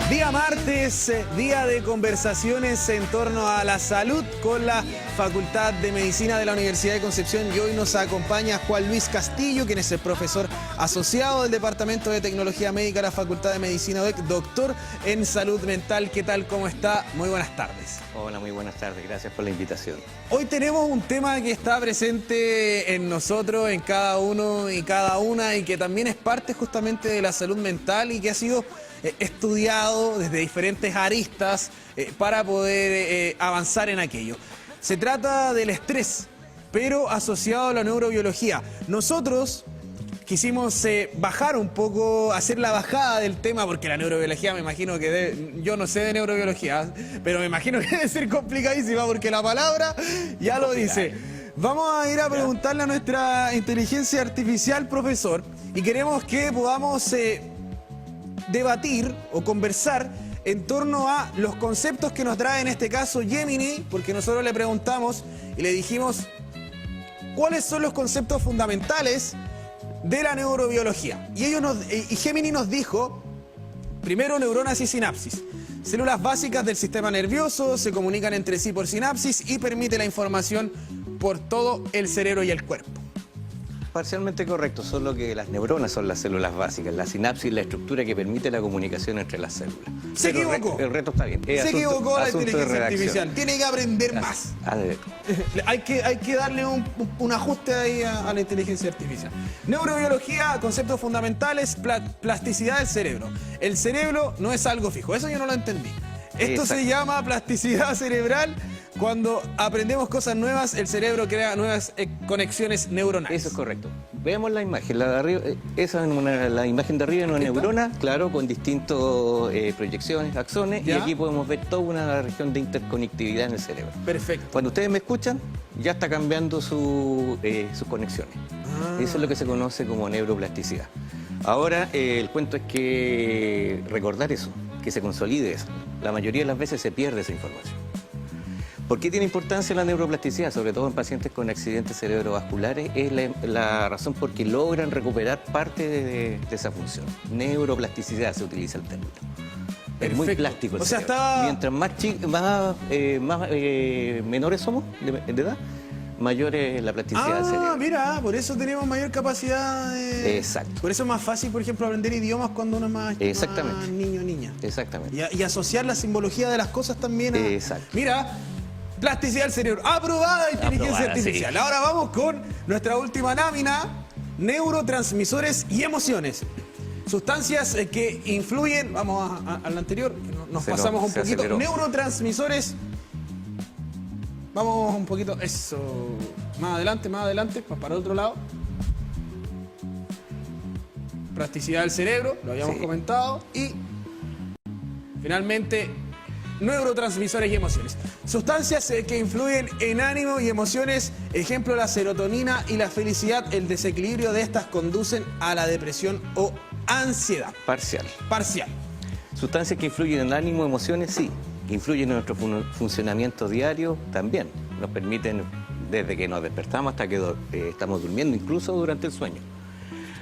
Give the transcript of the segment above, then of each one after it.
Día martes, día de conversaciones en torno a la salud con la Facultad de Medicina de la Universidad de Concepción, y hoy nos acompaña Juan Luis Castillo, quien es el profesor asociado del Departamento de Tecnología Médica de la Facultad de Medicina UDEC, doctor en salud mental. ¿Qué tal? ¿Cómo está? Muy buenas tardes. Hola, muy buenas tardes. Gracias por la invitación. Hoy tenemos un tema que está presente en nosotros, en cada uno y cada una, y que también es parte justamente de la salud mental y que ha sido estudiado desde diferentes aristas para poder avanzar en aquello. Se trata del estrés, pero asociado a la neurobiología. Nosotros quisimos bajar un poco, hacer la bajada del tema, porque la neurobiología me imagino que yo no sé de neurobiología, pero me imagino que debe ser complicadísima porque la palabra ya lo dice. Vamos a ir a preguntarle a nuestra inteligencia artificial, profesor, y queremos que podamos debatir o conversar en torno a los conceptos que nos trae en este caso Gemini, porque nosotros le preguntamos y le dijimos cuáles son los conceptos fundamentales de la neurobiología. Y Gemini nos dijo, primero, neuronas y sinapsis. Células básicas del sistema nervioso se comunican entre sí por sinapsis y permite la información por todo el cerebro y el cuerpo. Parcialmente correcto, solo que las neuronas son las células básicas, la sinapsis, la estructura que permite la comunicación entre las células. Se equivocó. El reto está bien. Se equivocó la inteligencia artificial. Tiene que aprender más. Hay que darle un ajuste ahí a la inteligencia artificial. Neurobiología, conceptos fundamentales, plasticidad del cerebro. El cerebro no es algo fijo, eso yo no lo entendí. Esto se llama plasticidad cerebral. Cuando aprendemos cosas nuevas, el cerebro crea nuevas conexiones neuronales. Eso es correcto. Veamos la imagen. La de arriba, esa es la imagen de arriba, una neurona, claro, con distintas proyecciones, axones, y aquí podemos ver toda una región de interconectividad en el cerebro. Perfecto. Cuando ustedes me escuchan, ya está cambiando sus conexiones. Eso es lo que se conoce como neuroplasticidad. Ahora, el cuento es que recordar eso, que se consolide eso. La mayoría de las veces se pierde esa información. ¿Por qué tiene importancia la neuroplasticidad? Sobre todo en pacientes con accidentes cerebrovasculares, es la razón por que logran recuperar parte de esa función. Neuroplasticidad se utiliza el término. Es muy plástico el cerebro. Mientras más menores somos de edad, mayor es la plasticidad del cerebro. Mira, por eso tenemos mayor capacidad de... Exacto. Por eso es más fácil, por ejemplo, aprender idiomas cuando uno es más niño o niña. Exactamente. Y asociar la simbología de las cosas también a... Exacto. Mira, plasticidad del cerebro. Aprobada inteligencia artificial. Sí. Ahora vamos con nuestra última lámina. Neurotransmisores y emociones. Sustancias que influyen... Vamos a la anterior, nos pasamos un poquito. Aceleró. Neurotransmisores... Vamos un poquito, eso, más adelante, para otro lado. Plasticidad del cerebro, lo habíamos comentado. Y finalmente, neurotransmisores y emociones. Sustancias que influyen en ánimo y emociones, ejemplo la serotonina y la felicidad. El desequilibrio de estas conducen a la depresión o ansiedad. Parcial. Sustancias que influyen en ánimo, emociones, sí. Que influyen en nuestro funcionamiento diario también. Nos permiten, desde que nos despertamos hasta que estamos durmiendo, incluso durante el sueño.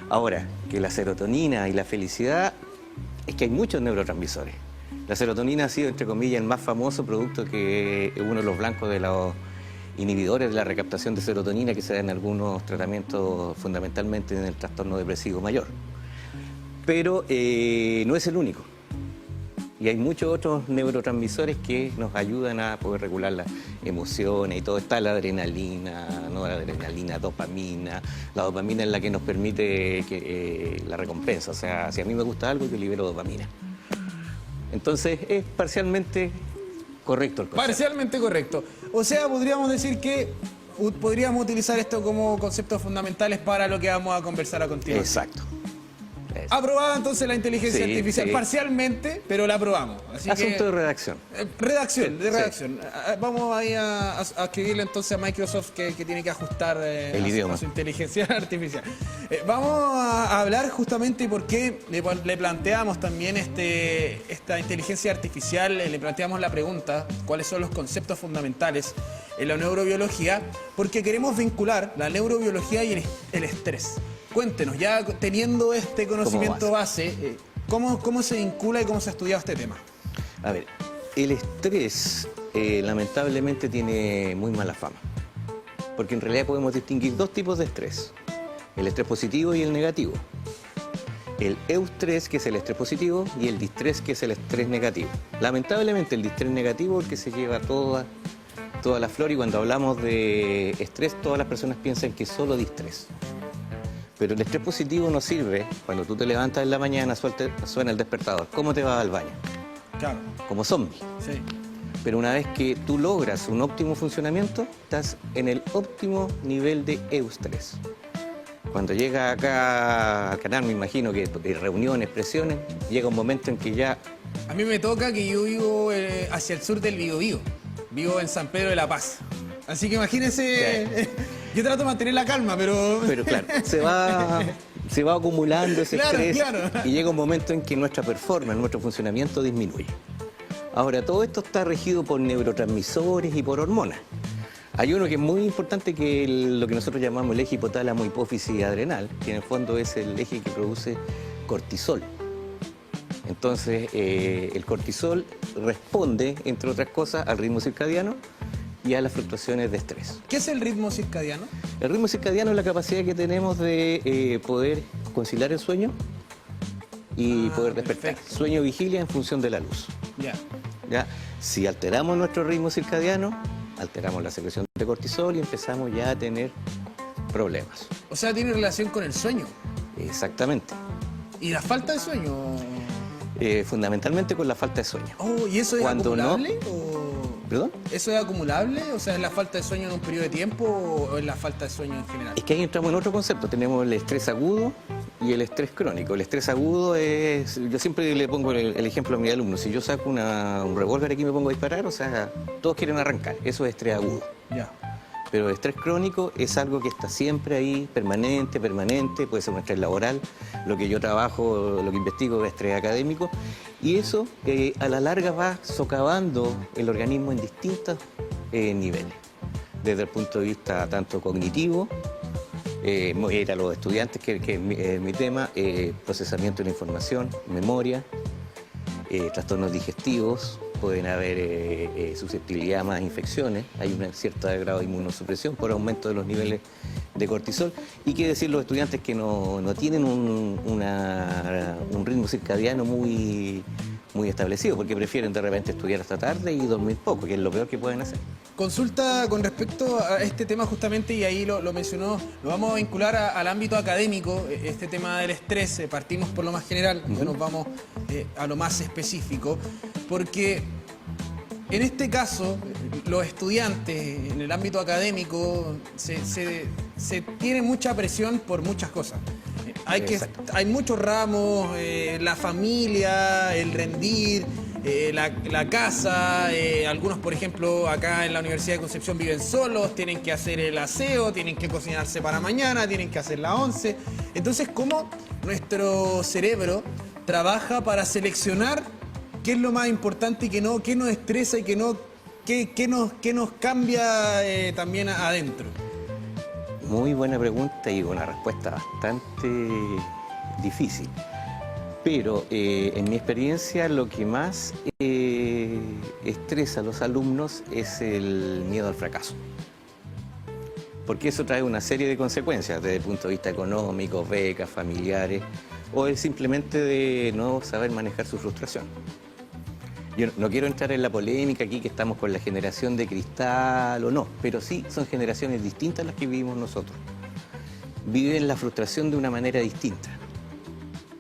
Ahora, que la serotonina y la felicidad, es que hay muchos neurotransmisores. La serotonina ha sido, entre comillas, el más famoso producto, que uno de los blancos de los inhibidores de la recaptación de serotonina que se da en algunos tratamientos, fundamentalmente en el trastorno depresivo mayor. Pero no es el único. Y hay muchos otros neurotransmisores que nos ayudan a poder regular las emociones y todo. Está la adrenalina, dopamina. La dopamina es la que nos permite la recompensa. O sea, si a mí me gusta algo, yo libero dopamina. Entonces, es parcialmente correcto el concepto. Parcialmente correcto. O sea, podríamos decir que podríamos utilizar esto como conceptos fundamentales para lo que vamos a conversar a continuación. Exacto. Aprobada entonces la inteligencia artificial, parcialmente, pero la aprobamos. Así Asunto de redacción. Redacción. Vamos ahí a escribirle entonces a Microsoft que tiene que ajustar el idioma. A su inteligencia artificial. Vamos a hablar justamente por qué le planteamos también esta inteligencia artificial, le planteamos la pregunta, ¿cuáles son los conceptos fundamentales en la neurobiología? Porque queremos vincular la neurobiología y el estrés. Cuéntenos, ya teniendo este conocimiento base, ¿Cómo se vincula y cómo se ha estudiado este tema? A ver, el estrés lamentablemente tiene muy mala fama, porque en realidad podemos distinguir dos tipos de estrés, el estrés positivo y el negativo. El eustrés, que es el estrés positivo, y el distrés, que es el estrés negativo. Lamentablemente el distrés negativo es el que se lleva toda la flor, y cuando hablamos de estrés todas las personas piensan que es solo distrés. Pero el estrés positivo nos sirve cuando tú te levantas en la mañana, suena el despertador. ¿Cómo te vas al baño? Claro. Como zombie. Sí. Pero una vez que tú logras un óptimo funcionamiento, estás en el óptimo nivel de eustrés. Cuando llega acá al canal, me imagino que reuniones, presiones, llega un momento en que ya... A mí me toca que yo vivo hacia el sur del Biobío. Vivo en San Pedro de la Paz. Así que imagínense, yo trato de mantener la calma, pero... Pero claro, se va acumulando ese estrés, claro. Y llega un momento en que nuestra performance, nuestro funcionamiento disminuye. Ahora, todo esto está regido por neurotransmisores y por hormonas. Hay uno que es muy importante, que es lo que nosotros llamamos el eje hipotálamo, hipófisis y adrenal, que en el fondo es el eje que produce cortisol. Entonces, el cortisol responde, entre otras cosas, al ritmo circadiano y a las fluctuaciones de estrés. ¿Qué es el ritmo circadiano? El ritmo circadiano es la capacidad que tenemos de poder conciliar el sueño y poder despertar. Perfecto. Sueño-vigilia en función de la luz. ¿Ya? Si alteramos nuestro ritmo circadiano, alteramos la secreción de cortisol y empezamos ya a tener problemas. O sea, tiene relación con el sueño. Exactamente. ¿Y la falta de sueño? Fundamentalmente con la falta de sueño. Oh, ¿y eso es Cuando acumulable? ¿Perdón? ¿Eso es acumulable? O sea, ¿es la falta de sueño en un periodo de tiempo o es la falta de sueño en general? Es que ahí entramos en otro concepto. Tenemos el estrés agudo y el estrés crónico. El estrés agudo es... Yo siempre le pongo el ejemplo a mis alumnos. Si yo saco un revólver aquí y me pongo a disparar, o sea, todos quieren arrancar. Eso es estrés agudo. Ya. Pero el estrés crónico es algo que está siempre ahí, permanente, puede ser un estrés laboral, lo que yo trabajo, lo que investigo es estrés académico, y eso a la larga va socavando el organismo en distintos niveles, desde el punto de vista tanto cognitivo, voy a ir a los estudiantes, que es mi tema, procesamiento de la información, memoria, trastornos digestivos, pueden haber susceptibilidad a infecciones, hay un cierto grado de inmunosupresión por aumento de los niveles de cortisol. Y qué decir los estudiantes que no tienen un ritmo circadiano muy establecido, porque prefieren de repente estudiar hasta tarde y dormir poco, que es lo peor que pueden hacer. Consulta con respecto a este tema justamente, y ahí lo mencionó, lo vamos a vincular al ámbito académico, este tema del estrés. Partimos por lo más general, nos vamos a lo más específico, porque en este caso los estudiantes en el ámbito académico se tiene mucha presión por muchas cosas. Hay muchos ramos, la familia, el rendir, la casa, algunos, por ejemplo, acá en la Universidad de Concepción viven solos, tienen que hacer el aseo, tienen que cocinarse para mañana, tienen que hacer la once. Entonces, ¿cómo nuestro cerebro trabaja para seleccionar qué es lo más importante y qué no, qué nos estresa y qué nos cambia también adentro? Muy buena pregunta y una respuesta bastante difícil. Pero en mi experiencia lo que más estresa a los alumnos es el miedo al fracaso. Porque eso trae una serie de consecuencias desde el punto de vista económico, becas, familiares, o es simplemente de no saber manejar su frustración. Yo no quiero entrar en la polémica aquí que estamos con la generación de cristal o no, pero sí son generaciones distintas las que vivimos nosotros. Viven la frustración de una manera distinta,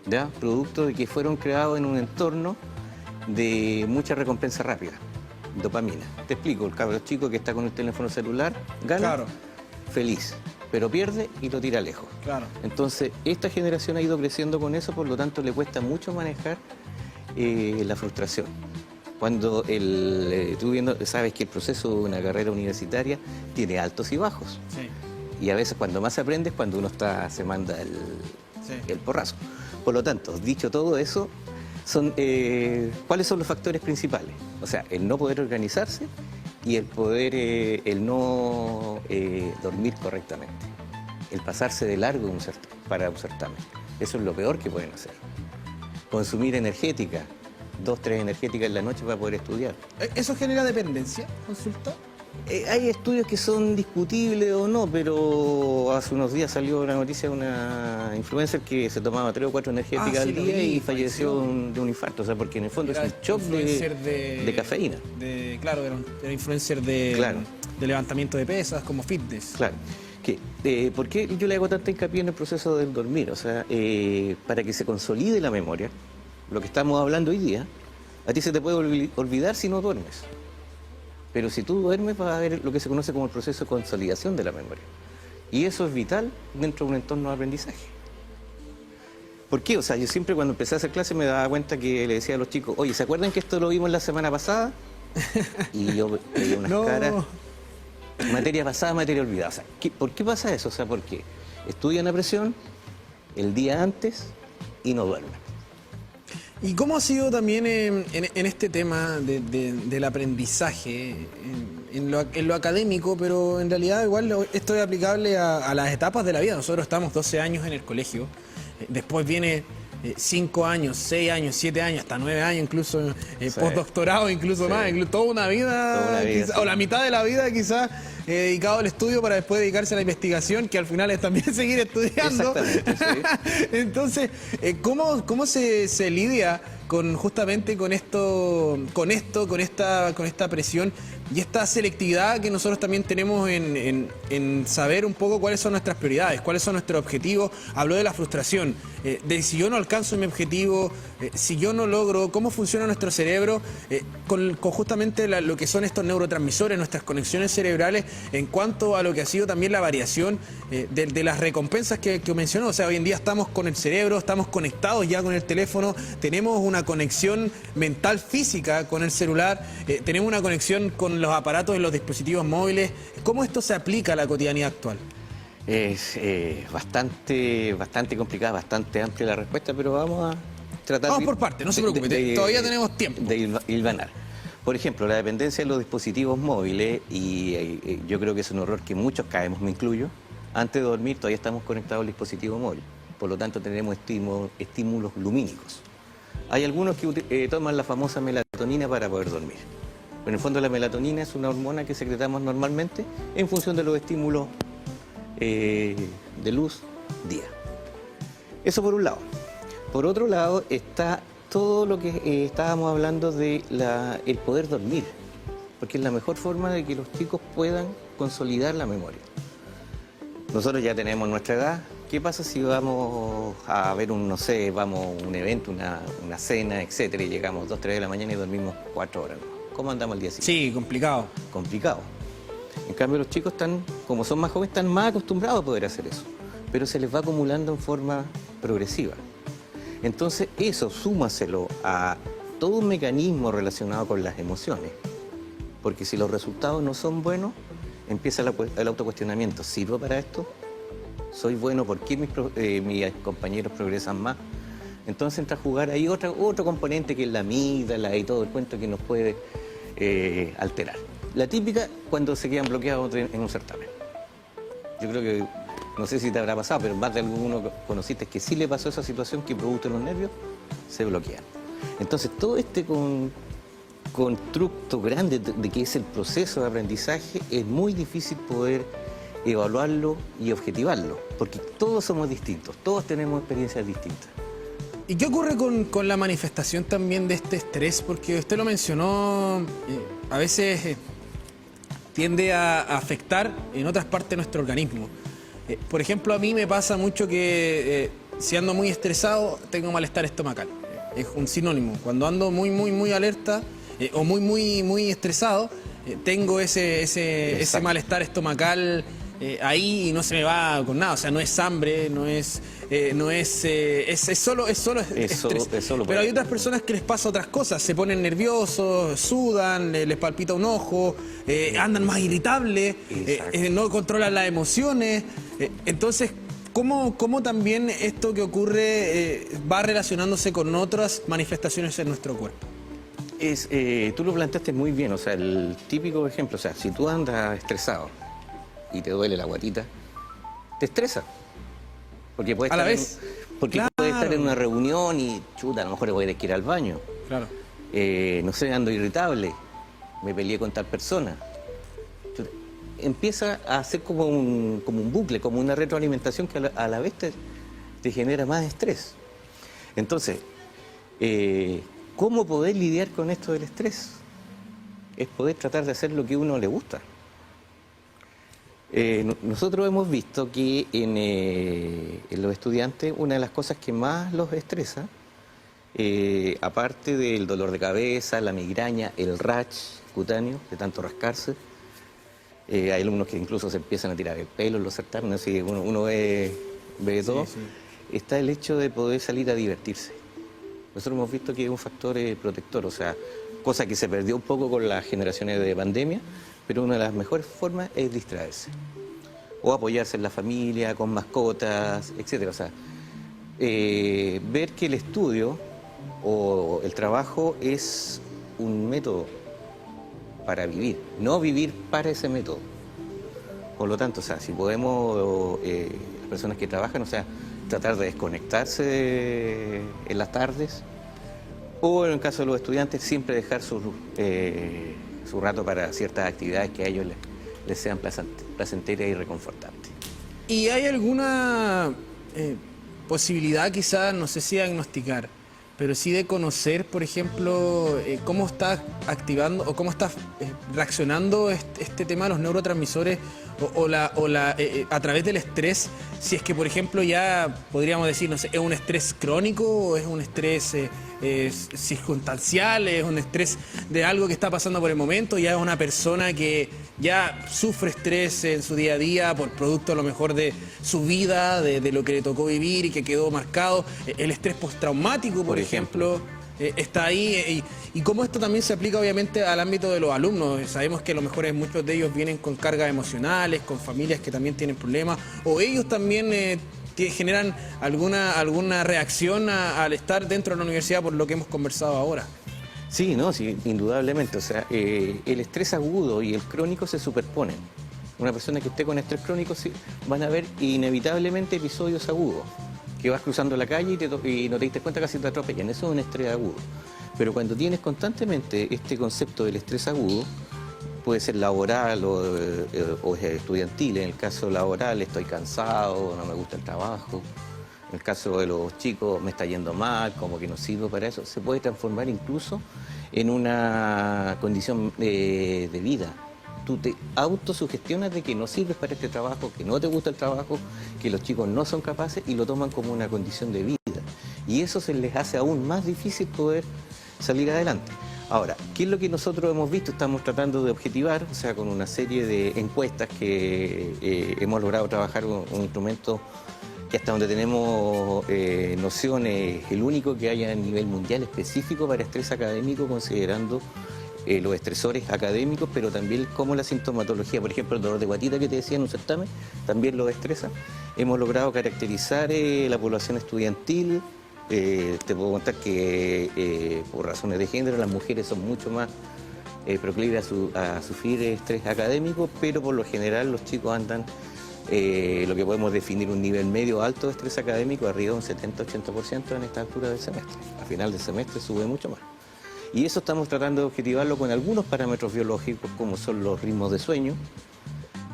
¿ya? Producto de que fueron creados en un entorno de mucha recompensa rápida, dopamina. Te explico, el cabro chico que está con el teléfono celular gana, Claro. Feliz, pero pierde y lo tira lejos. Claro. Entonces, esta generación ha ido creciendo con eso, por lo tanto le cuesta mucho manejar la frustración. Cuando tú sabes que el proceso de una carrera universitaria tiene altos y bajos. Sí. Y a veces cuando más aprendes, cuando uno se manda el porrazo. Por lo tanto, dicho todo eso, ¿cuáles son los factores principales? O sea, el no poder organizarse y el no dormir correctamente. El pasarse de largo para un certamen. Eso es lo peor que pueden hacer. consumir energética, 2, 3 energéticas en la noche para poder estudiar. ¿Eso genera dependencia? ¿Consulta? Hay estudios que son discutibles o no, pero hace unos días salió la noticia de una influencer que se tomaba 3 o 4 energéticas al día y falleció de un infarto, o sea, porque en el fondo es un shock de cafeína. Claro, era influencer de levantamiento de pesas, como fitness. Claro. ¿Por qué yo le hago tanta hincapié en el proceso del dormir? O sea, para que se consolide la memoria, lo que estamos hablando hoy día, a ti se te puede olvidar si no duermes. Pero si tú duermes vas a ver lo que se conoce como el proceso de consolidación de la memoria. Y eso es vital dentro de un entorno de aprendizaje. ¿Por qué? O sea, yo siempre cuando empecé a hacer clases me daba cuenta que le decía a los chicos, oye, ¿se acuerdan que esto lo vimos la semana pasada? Y yo veía unas caras, materia pasada, materia olvidada. O sea, ¿por qué pasa eso? O sea, porque estudian a presión el día antes y no duermen. ¿Y cómo ha sido también en este tema del aprendizaje, en lo académico, pero en realidad igual esto es aplicable a las etapas de la vida? Nosotros estamos 12 años en el colegio, después viene 5 años, 6 años, 7 años, hasta 9 años incluso, postdoctorado incluso más, toda una vida, quizá, o la mitad de la vida quizás dedicado al estudio para después dedicarse a la investigación, que al final es también seguir estudiando. Sí. Entonces, ¿cómo se lidia justamente con esta presión y esta selectividad que nosotros también tenemos en saber un poco cuáles son nuestras prioridades, cuáles son nuestros objetivos? Habló de la frustración, de si yo no alcanzo mi objetivo, si yo no logro, cómo funciona nuestro cerebro con justamente lo que son estos neurotransmisores, nuestras conexiones cerebrales, en cuanto a lo que ha sido también la variación de las recompensas que mencionó. O sea, hoy en día estamos con el cerebro, estamos conectados ya con el teléfono, tenemos una conexión mental física con el celular, tenemos una conexión con los aparatos y los dispositivos móviles. ¿Cómo esto se aplica a la cotidianidad actual? Es bastante complicada, bastante amplia la respuesta, pero vamos a tratar... Vamos por partes, no se preocupe, todavía tenemos tiempo. De hilvanar. Por ejemplo, la dependencia de los dispositivos móviles, y yo creo que es un error que muchos caemos, me incluyo. Antes de dormir todavía estamos conectados al dispositivo móvil, por lo tanto tenemos estímulos lumínicos. Hay algunos que toman la famosa melatonina para poder dormir. Pero en el fondo la melatonina es una hormona que secretamos normalmente en función de los estímulos de luz día. Eso por un lado. Por otro lado está todo lo que estábamos hablando de el poder dormir, porque es la mejor forma de que los chicos puedan consolidar la memoria. Nosotros ya tenemos nuestra edad. ¿Qué pasa si vamos a ver un evento, una cena, etcétera, y llegamos 2, 3 de la mañana y dormimos 4 horas? ¿Cómo andamos el día siguiente? Sí, complicado. Complicado. En cambio, los chicos como son más jóvenes, están más acostumbrados a poder hacer eso, pero se les va acumulando en forma progresiva. Entonces, eso súmaselo a todo un mecanismo relacionado con las emociones, porque si los resultados no son buenos, empieza el autocuestionamiento. ¿Sirvo para esto? ¿Soy bueno? ¿Por qué mis compañeros progresan más? Entonces entra a jugar ahí otro componente que es la amígdala y todo el cuento que nos puede alterar. La típica cuando se quedan bloqueados en un certamen. Yo creo que, no sé si te habrá pasado, pero más de alguno conociste que sí le pasó esa situación que producto de los nervios, se bloquean. Entonces todo este constructo grande de que es el proceso de aprendizaje es muy difícil poder evaluarlo y objetivarlo, porque todos somos distintos, todos tenemos experiencias distintas. ¿Y qué ocurre con la manifestación también de este estrés? Porque usted lo mencionó, a veces tiende a afectar en otras partes de nuestro organismo. Por ejemplo, a mí me pasa mucho que si ando muy estresado, tengo malestar estomacal. Es un sinónimo. Cuando ando muy alerta o muy estresado, tengo ese malestar estomacal ahí y no se me va con nada. O sea, no es hambre, es solo estrés. Pero hay otras personas que les pasa otras cosas, se ponen nerviosos, sudan, les palpita un ojo, andan más irritables, no controlan las emociones. Entonces, ¿cómo también esto que ocurre va relacionándose con otras manifestaciones en nuestro cuerpo? Tú lo planteaste muy bien, o sea, el típico ejemplo, o sea, si tú andas estresado y te duele la guatita, te estresa. Porque puedes estar en una reunión y, chuta, a lo mejor voy a tener que ir al baño. Claro. No sé, ando irritable, me peleé con tal persona. Chuta, empieza a hacer como un bucle, como una retroalimentación que a la vez te genera más estrés. Entonces, ¿cómo poder lidiar con esto del estrés? Es poder tratar de hacer lo que a uno le gusta. Nosotros hemos visto que en los estudiantes una de las cosas que más los estresa, aparte del dolor de cabeza, la migraña, el rash cutáneo, de tanto rascarse, hay alumnos que incluso se empiezan a tirar el pelo en los certámenes, así que uno ve todo, sí. Está el hecho de poder salir a divertirse. Nosotros hemos visto que es un factor protector, o sea, cosa que se perdió un poco con las generaciones de pandemia, pero una de las mejores formas es distraerse. O apoyarse en la familia, con mascotas, etcétera. O sea, ver que el estudio o el trabajo es un método para vivir, no vivir para ese método. Por lo tanto, o sea, si podemos, las personas que trabajan, o sea, tratar de desconectarse en las tardes, o en el caso de los estudiantes, siempre dejar su rato para ciertas actividades que a ellos les sean placenteras y reconfortantes. ¿Y hay alguna posibilidad, quizás, no sé si diagnosticar, pero sí de conocer, por ejemplo, cómo está activando o cómo está reaccionando este tema de los neurotransmisores a través del estrés? Si es que, por ejemplo, ya podríamos decir, no sé, ¿es un estrés crónico o es un estrés circunstancial, es un estrés de algo que está pasando por el momento? Ya es una persona que ya sufre estrés en su día a día por producto a lo mejor de su vida, de lo que le tocó vivir y que quedó marcado. El estrés postraumático, por ejemplo, está ahí. Y cómo esto también se aplica obviamente al ámbito de los alumnos. Sabemos que a lo mejor muchos de ellos vienen con cargas emocionales, con familias que también tienen problemas, o ellos también generan alguna reacción al estar dentro de la universidad por lo que hemos conversado ahora. Sí, no, sí, indudablemente. O sea, el estrés agudo y el crónico se superponen. Una persona que esté con estrés crónico van a ver inevitablemente episodios agudos. Que vas cruzando la calle y no te diste cuenta, casi te atropellan. Eso es un estrés agudo. Pero cuando tienes constantemente este concepto del estrés agudo, puede ser laboral o estudiantil. En el caso laboral, estoy cansado, no me gusta el trabajo. En el caso de los chicos, me está yendo mal, como que no sirvo para eso. Se puede transformar incluso en una condición de vida. Tú te autosugestionas de que no sirves para este trabajo, que no te gusta el trabajo, que los chicos no son capaces y lo toman como una condición de vida. Y eso se les hace aún más difícil poder salir adelante. Ahora, ¿qué es lo que nosotros hemos visto? Estamos tratando de objetivar, o sea, con una serie de encuestas que hemos logrado trabajar con un instrumento que hasta donde tenemos nociones, el único que haya a nivel mundial específico para estrés académico, considerando los estresores académicos, pero también como la sintomatología, por ejemplo, el dolor de guatita que te decía en un certamen, también lo estresa. Hemos logrado caracterizar la población estudiantil. Te puedo contar que por razones de género las mujeres son mucho más proclives a sufrir estrés académico, pero por lo general los chicos andan lo que podemos definir un nivel medio alto de estrés académico, arriba de un 70-80% en esta altura del semestre. A final del semestre sube mucho más. Y eso estamos tratando de objetivarlo con algunos parámetros biológicos, como son los ritmos de sueño,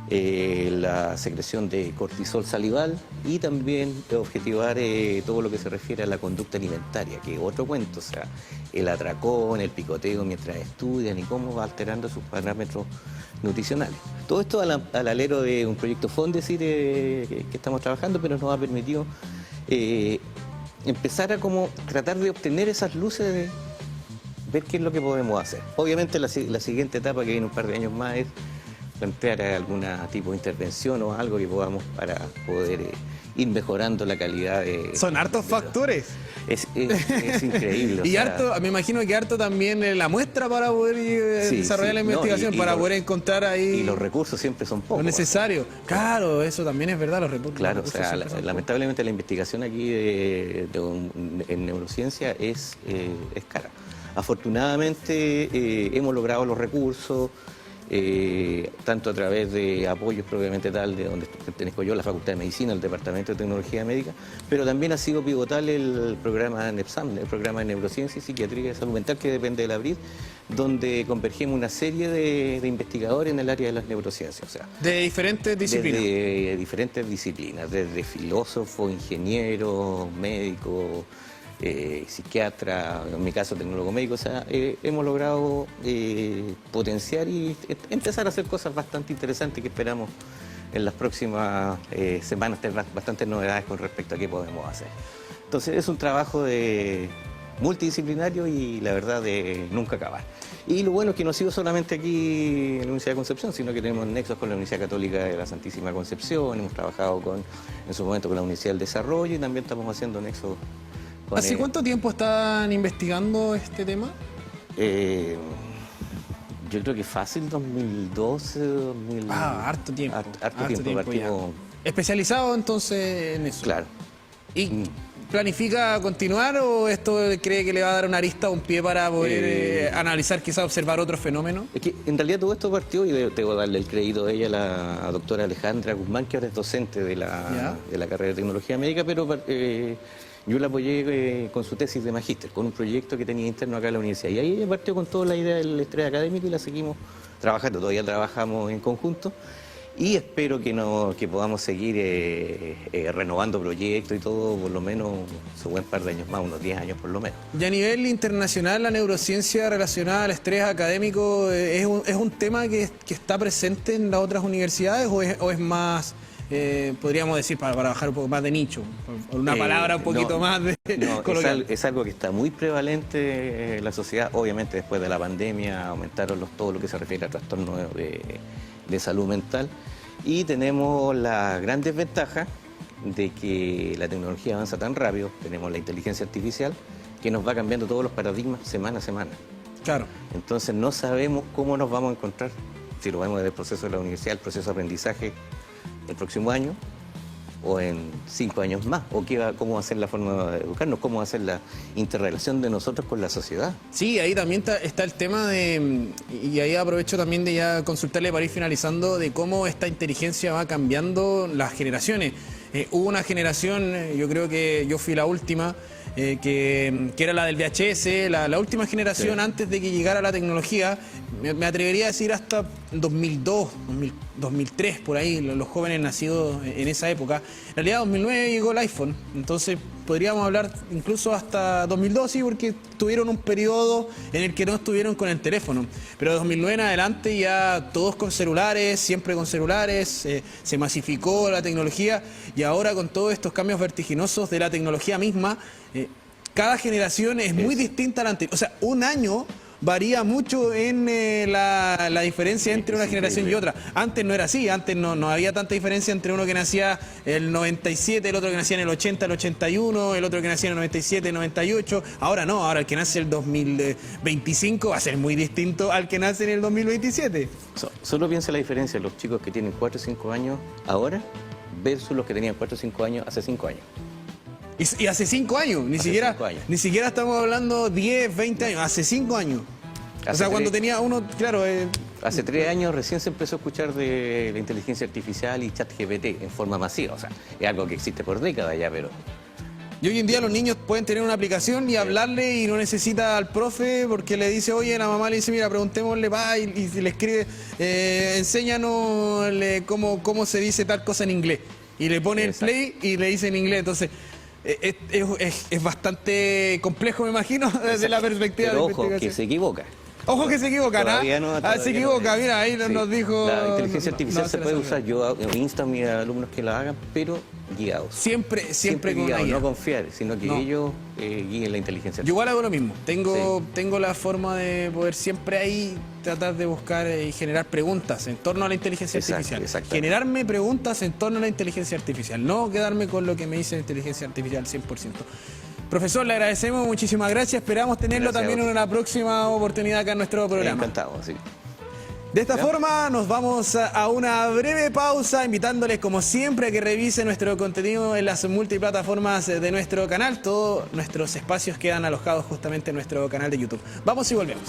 la secreción de cortisol salival y también objetivar todo lo que se refiere a la conducta alimentaria, que es otro cuento, o sea, el atracón, el picoteo mientras estudian y cómo va alterando sus parámetros nutricionales. Todo esto al alero de un proyecto Fondesit que estamos trabajando, pero nos ha permitido empezar a como tratar de obtener esas luces de ver qué es lo que podemos hacer. Obviamente la siguiente etapa, que viene un par de años más, es plantear algún tipo de intervención o algo que podamos para poder ir mejorando la calidad de... Son hartos factores. Es increíble. Y harto, me imagino que harto también la muestra para poder desarrollar la investigación, para poder encontrar ahí... Y los recursos siempre son pocos. Lo necesario. Claro, eso también es verdad, los recursos. Claro, o sea, lamentablemente la investigación aquí en neurociencia es cara. Afortunadamente hemos logrado los recursos. tanto a través de apoyos propiamente tal, de donde pertenezco yo, la Facultad de Medicina, el Departamento de Tecnología Médica, pero también ha sido pivotal el programa NEPSAM, el programa de Neurociencia y Psiquiatría de Salud Mental, que depende de la BRID, donde convergimos una serie de investigadores en el área de las neurociencias. O sea, de diferentes disciplinas. De diferentes disciplinas, desde filósofos, ingenieros, médicos, psiquiatra, en mi caso tecnólogo médico. O sea, hemos logrado potenciar y empezar a hacer cosas bastante interesantes que esperamos en las próximas semanas tener bastantes novedades con respecto a qué podemos hacer. Entonces es un trabajo multidisciplinario y la verdad de nunca acabar. Y lo bueno es que no ha sido solamente aquí en la Universidad de Concepción, sino que tenemos nexos con la Universidad Católica de la Santísima Concepción, hemos trabajado en su momento con la Universidad del Desarrollo y también estamos haciendo nexos con... ¿Hace cuánto tiempo están investigando este tema? Yo creo que fácil 2012, 2000... harto tiempo. Harto tiempo partimos... ¿Especializado entonces en eso? Claro. ¿Y planifica continuar o esto cree que le va a dar una arista o un pie para poder analizar, quizás observar otros fenómenos? Es que en realidad todo esto partió, y debo darle el crédito a ella, la doctora Alejandra Guzmán, que ahora es docente de la carrera de Tecnología Médica, pero yo la apoyé con su tesis de magíster, con un proyecto que tenía interno acá en la universidad. Y ahí ella partió con toda la idea del estrés académico y la seguimos trabajando, todavía trabajamos en conjunto. Y espero que podamos seguir renovando proyectos y todo, por lo menos un buen par de años más, unos 10 años por lo menos. Y a nivel internacional, la neurociencia relacionada al estrés académico es un tema que está presente en las otras universidades o es más, podríamos decir, para bajar un poco más de nicho, por una palabra un poquito más de coloquial? Es algo que está muy prevalente en la sociedad. Obviamente después de la pandemia aumentaron todo lo que se refiere a trastornos de salud mental, y tenemos la gran desventaja de que la tecnología avanza tan rápido, tenemos la inteligencia artificial que nos va cambiando todos los paradigmas semana a semana. Claro. Entonces no sabemos cómo nos vamos a encontrar, si lo vemos desde el proceso de la universidad, el proceso de aprendizaje el próximo año o en 5 años más, o cómo va a ser la forma de educarnos, cómo va a ser la interrelación de nosotros con la sociedad. Sí, ahí también está el tema y ahí aprovecho también de ya consultarle para ir finalizando, de cómo esta inteligencia va cambiando las generaciones. Hubo una generación, yo creo que yo fui la última, que era la del VHS, la última generación antes de que llegara la tecnología. Me atrevería a decir hasta 2002, 2003, por ahí, los jóvenes nacidos en esa época. En realidad 2009 llegó el iPhone, entonces podríamos hablar incluso hasta 2002, sí, porque tuvieron un periodo en el que no estuvieron con el teléfono. Pero de 2009 en adelante ya todos con celulares, siempre con celulares, se masificó la tecnología, y ahora con todos estos cambios vertiginosos de la tecnología misma, cada generación es muy distinta a la anterior. O sea, un año varía mucho en la diferencia entre una generación y otra. Antes no era así, antes no había tanta diferencia entre uno que nacía el 97, el otro que nacía en el 80, el 81, el otro que nacía en el 97, el 98. Ahora no, ahora el que nace en el 2025 va a ser muy distinto al que nace en el 2027. Solo piensa la diferencia, los chicos que tienen 4 o 5 años ahora versus los que tenían 4 o 5 años hace 5 años. Y hace 5 años, ni siquiera estamos hablando 10, 20 años, hace 5 años. O sea, cuando tenía uno, claro... Hace 3 años recién se empezó a escuchar de la inteligencia artificial y ChatGPT en forma masiva. O sea, es algo que existe por décadas ya, pero... Y hoy en día los niños pueden tener una aplicación y hablarle y no necesita al profe porque le dice, oye, la mamá le dice, mira, preguntémosle, va, y le escribe, enséñanos cómo se dice tal cosa en inglés. Y le pone el play y le dice en inglés, entonces... Es bastante complejo, me imagino, desde la perspectiva pero de ojo, que se equivoca. Ojo que se equivoca, ¿no? Se equivoca, mira, ahí nos dijo... La inteligencia artificial se puede usar, yo insto a mis alumnos que la hagan, pero guiados. Siempre con guiados, guía. No confiar, sino que ellos guíen la inteligencia artificial. Yo igual hago lo mismo, tengo la forma de poder siempre ahí tratar de buscar y generar preguntas en torno a la inteligencia artificial. Generarme preguntas en torno a la inteligencia artificial, no quedarme con lo que me dice la inteligencia artificial 100%. Profesor, le agradecemos, muchísimas gracias. Esperamos tenerlo también en una próxima oportunidad acá en nuestro programa. Encantado, sí. De esta forma nos vamos a una breve pausa, invitándoles como siempre a que revisen nuestro contenido en las multiplataformas de nuestro canal. Todos nuestros espacios quedan alojados justamente en nuestro canal de YouTube. Vamos y volvemos.